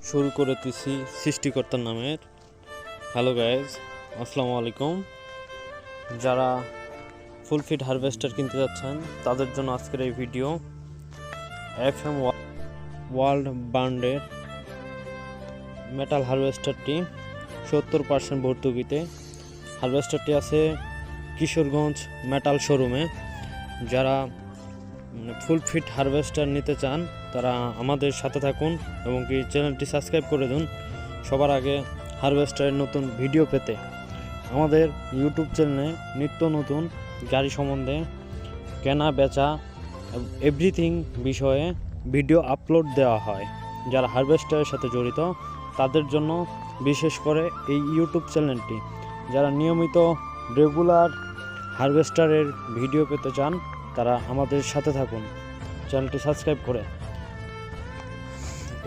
শুরু করেতেছি সৃষ্টিকর্তার নামের। হ্যালো গাইজ, আসসালামু আলাইকুম। যারা ফুল ফিট হারভেস্টার কিনতে যাচ্ছেন তাদের জন্য আজকের এই ভিডিও। FM ওয়ার্ল্ড ব্র্যান্ডের মেটাল হারভেস্টারটি 70% ভর্তুকিতে। হারভেস্টারটি আছে কিশোরগঞ্জ মেটাল শোরুমে। যারা ফুল ফিট হারভেস্টার নিতে চান তারা আমাদের সাথে থাকুন এবং কি চ্যানেলটি সাবস্ক্রাইব করে দিন সবার আগে হারভেস্টারের নতুন ভিডিও পেতে। আমাদের ইউটিউব চ্যানেলে নিত্য নতুন গাড়ি সম্বন্ধে কেনা বেচা এভরিথিং বিষয়ে ভিডিও আপলোড দেওয়া হয়। যারা হারভেস্টারের সাথে জড়িত তাদের জন্য বিশেষ করে এই ইউটিউব চ্যানেলটি। যারা নিয়মিত রেগুলার হারভেস্টারের ভিডিও পেতে চান তারা আমাদের সাথে থাকুন, চ্যানেলটি সাবস্ক্রাইব করে।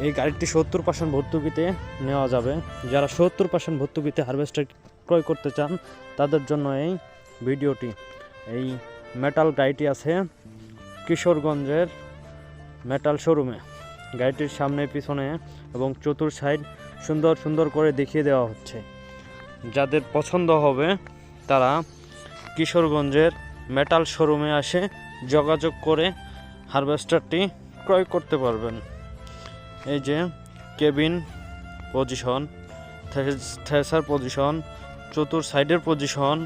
এই গাড়িটি 70% ভর্তুকিতে নেওয়া যাবে। যারা 70% ভর্তুকিতে হারভেস্টার ক্রয় করতে চান তাদের জন্য এই ভিডিওটি। এই মেটাল গাড়িটি আছে কিশোরগঞ্জের মেটাল শোরুমে। গাড়িটির সামনে পিছনে এবং চতুর সাইড সুন্দর সুন্দর করে দেখিয়ে দেওয়া হচ্ছে। যাদের পছন্দ হবে তারা কিশোরগঞ্জের মেটাল শোরুমে আসে যোগাযোগ করে হারভেস্টারটি ক্রয় করতে পারবেন। এই যে কেবিন পজিশন, থ্রেসার পজিশন, চতুর সাইডের পজিশন,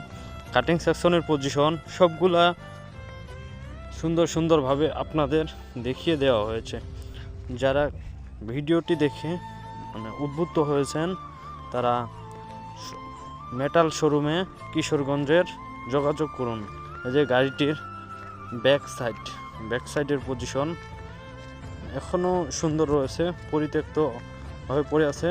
কাটিং সেকশনের পজিশন সবগুলা সুন্দর সুন্দরভাবে আপনাদের দেখিয়ে দেওয়া হয়েছে। যারা ভিডিওটি দেখে উদ্বুদ্ধ হয়েছেন তারা মেটাল শোরুমে কিশোরগঞ্জের যোগাযোগ করুন। এই যে গাড়িটির ব্যাক সাইডের পজিশন এখনও সুন্দর রয়েছে, পরিত্যক্ত হয়ে পড়ে আছে।